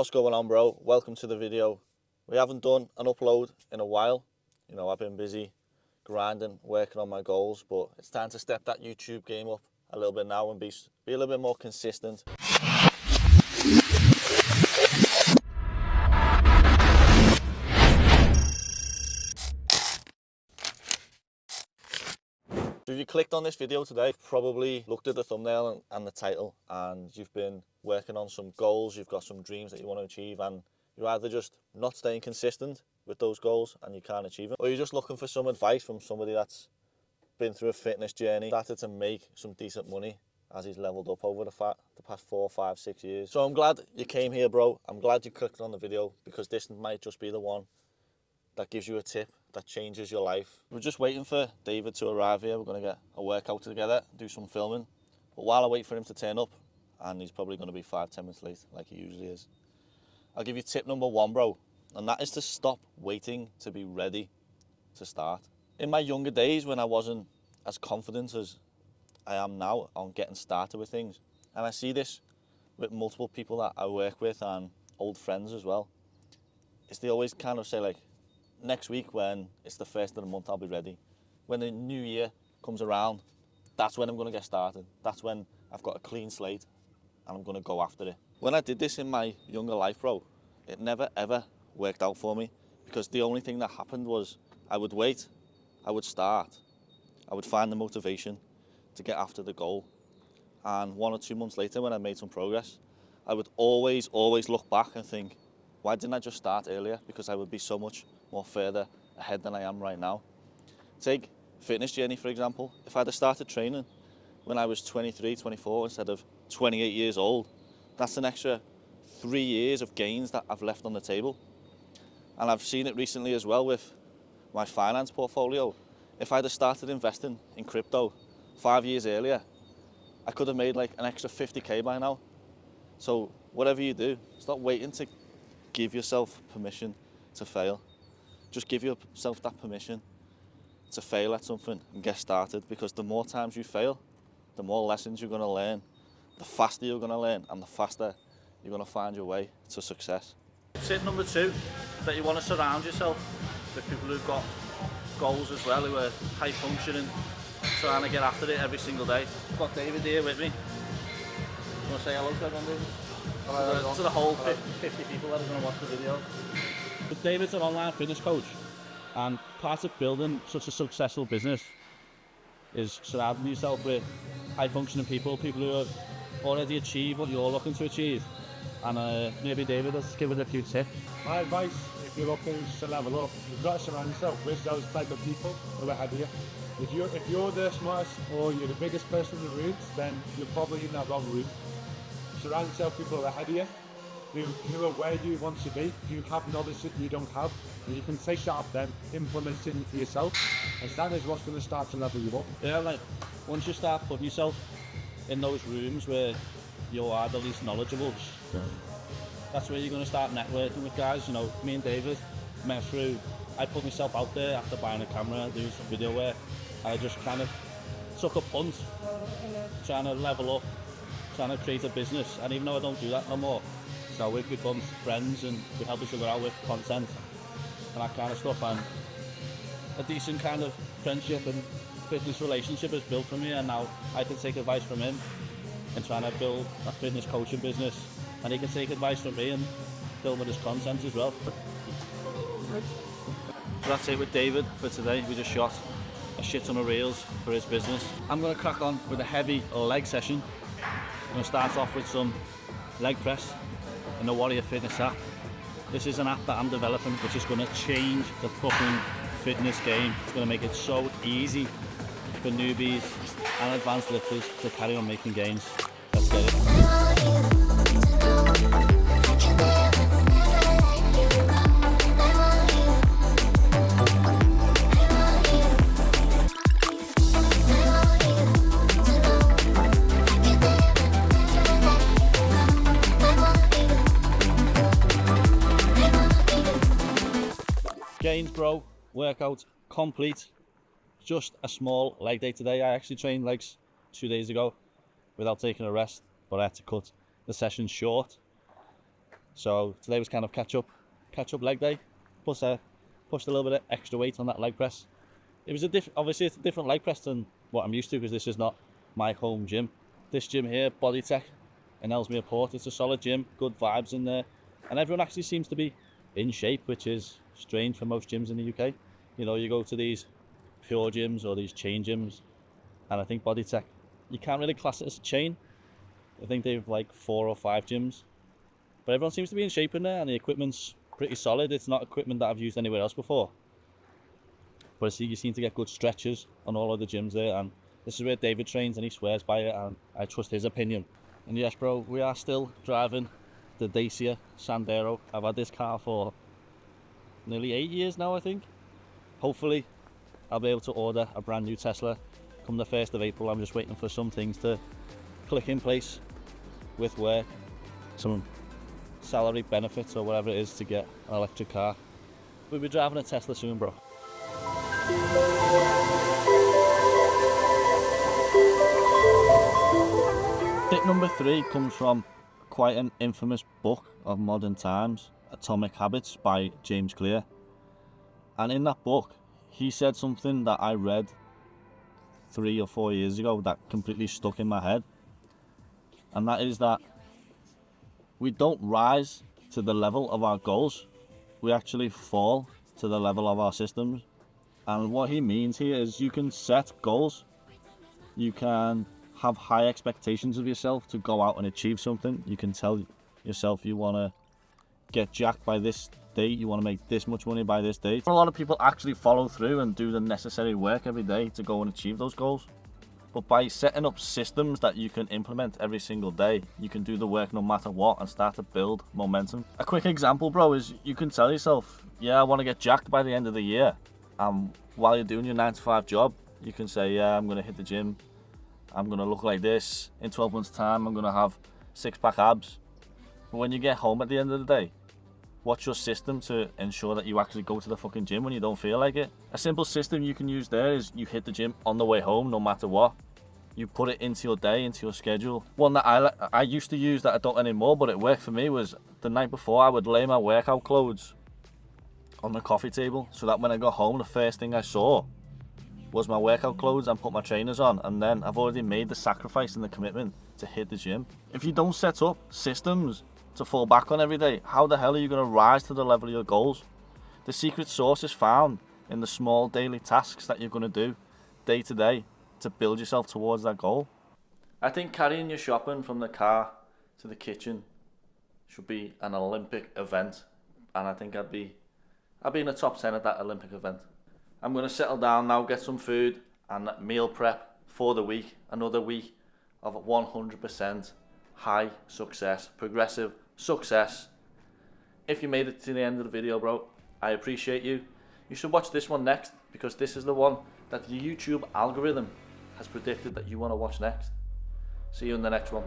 What's going on, bro? Welcome to the video. We haven't done an upload in a while. You know, I've been busy grinding, working on my goals, but it's time to step that YouTube game up a little bit now and be a little bit more consistent. So if you clicked on this video today, you've probably looked at the thumbnail and the title, and you've been working on some goals, you've got some dreams that you want to achieve, and you're either just not staying consistent with those goals and you can't achieve them, or you're just looking for some advice from somebody that's been through a fitness journey, started to make some decent money as he's leveled up over the past 4, 5, 6 years. So I'm glad you came here, bro. I'm glad you clicked on the video, because this might just be the one that gives you a tip that changes your life. We're just waiting for David to arrive here. We're going to get a workout together, do some filming. But while I wait for him to turn up, and he's probably going to be 5-10 minutes late like he usually is, I'll give you tip number 1, bro, and that is to stop waiting to be ready to start. In my younger days, when I wasn't as confident as I am now on getting started with things, and I see this with multiple people that I work with and old friends as well, is they always kind of say, like, next week when it's the first of the month, I'll be ready. When the new year comes around, that's when I'm going to get started. That's when I've got a clean slate and I'm going to go after it. When I did this in my younger life, bro, it never ever worked out for me, because the only thing that happened was I would wait, I would start, I would find the motivation to get after the goal. And 1 or 2 months later, when I made some progress, I would always look back and think, why didn't I just start earlier? Because I would be so much more further ahead than I am right now. Take fitness journey, for example. If I'd have started training when I was 23, 24 instead of 28 years old, that's an extra 3 years of gains that I've left on the table. And I've seen it recently as well with my finance portfolio. If I'd have started investing in crypto 5 years earlier, I could have made like an extra 50k by now. So whatever you do, stop waiting to give yourself permission to fail. Just give yourself that permission to fail at something and get started, because the more times you fail, the more lessons you're going to learn, the faster you're going to learn, and the faster you're going to find your way to success. Tip number 2 is that you want to surround yourself with people who've got goals as well, who are high functioning, trying to get after it every single day. I've got David here with me. You want to say hello to everyone, David? Hello, to the whole 50 people that are going to watch the video. But David's an online fitness coach, and part of building such a successful business is surrounding yourself with high functioning people who have already achieved what you're looking to achieve. And maybe David, let's give it a few tips. My advice, if you're looking to level up, you've got to surround yourself with those type of people who are ahead of you. If you're the smartest or you're the biggest person in the room, then you're probably in that wrong room. Surround yourself with people who are ahead of you, who are where you want to be, who have knowledge that you don't have, and you can take that up then, implement it into yourself, and that is what's going to start to level you up. Yeah, like once you start putting yourself in those rooms where you are the least knowledgeable, that's where you're going to start networking with guys. You know, me and David met through, I put myself out there after buying a camera, doing some video work. I just kind of took a punt, trying to level up, trying to create a business, and even though I don't do that no more, so we've become friends and we help each other out with content and that kind of stuff, and a decent kind of friendship and business relationship is built from me, and now I can take advice from him in trying to build a fitness coaching business, and he can take advice from me and film with his content as well. So that's it with David for today. We just shot a shit ton of reels for his business. I'm going to crack on with a heavy leg session. I'm going to start off with some leg press in the Warrior Fitness app. This is an app that I'm developing which is going to change the fucking fitness game. It's going to make it so easy for newbies and advanced lifters to carry on making gains. Let's get it. Gains, bro. Workout complete. Just a small leg day today. I actually trained legs 2 days ago without taking a rest, but I had to cut the session short. So today was kind of catch up leg day. Plus I pushed a little bit of extra weight on that leg press. It was obviously it's a different leg press than what I'm used to, because this is not my home gym. This gym here, Bodytech in Ellesmere Port, it's a solid gym, good vibes in there, and everyone actually seems to be in shape, which is strange for most gyms in the UK. You know, you go to these pure gyms or these chain gyms, and I think Bodytech, you can't really class it as a chain. I think they've like 4 or 5 gyms, but everyone seems to be in shape in there, and the equipment's pretty solid. It's not equipment that I've used anywhere else before, but I see you seem to get good stretches on all of the gyms there, and this is where David trains and he swears by it, and I trust his opinion. And yes bro, we are still driving the Dacia Sandero. I've had this car for nearly 8 years now, I think. Hopefully I'll be able to order a brand new Tesla come the 1st of April. I'm just waiting for some things to click in place with work, some salary benefits or whatever it is to get an electric car. We'll be driving a Tesla soon, bro. Tip number 3 comes from quite an infamous book of modern times, Atomic Habits by James Clear. And in that book, he said something that I read 3 or 4 years ago that completely stuck in my head. And that is that we don't rise to the level of our goals, we actually fall to the level of our systems. And what he means here is you can set goals, you can have high expectations of yourself to go out and achieve something. You can tell yourself you want to get jacked by this date, you want to make this much money by this date. A lot of people actually follow through and do the necessary work every day to go and achieve those goals. But by setting up systems that you can implement every single day, you can do the work no matter what and start to build momentum. A quick example, bro, is you can tell yourself, yeah, I want to get jacked by the end of the year. While you're doing your 9-to-5 job, you can say, yeah, I'm going to hit the gym. I'm going to look like this. In 12 months' time, I'm going to have 6-pack abs. But when you get home at the end of the day, what's your system to ensure that you actually go to the fucking gym when you don't feel like it? A simple system you can use there is you hit the gym on the way home no matter what. You put it into your day, into your schedule. One that I used to use that I don't anymore, but it worked for me, was the night before I would lay my workout clothes on the coffee table, so that when I got home, the first thing I saw was my workout clothes and put my trainers on, and then I've already made the sacrifice and the commitment to hit the gym. If you don't set up systems to fall back on every day, how the hell are you going to rise to the level of your goals? The secret sauce is found in the small daily tasks that you're going to do day to day to build yourself towards that goal. I think carrying your shopping from the car to the kitchen should be an Olympic event, and I think I'd be in the top 10 at that Olympic event. I'm going to settle down now, get some food and meal prep for the week. Another week of 100% high success, progressive success. If you made it to the end of the video, bro, I appreciate you. You should watch this one next, because this is the one that the YouTube algorithm has predicted that you want to watch next. See you in the next one.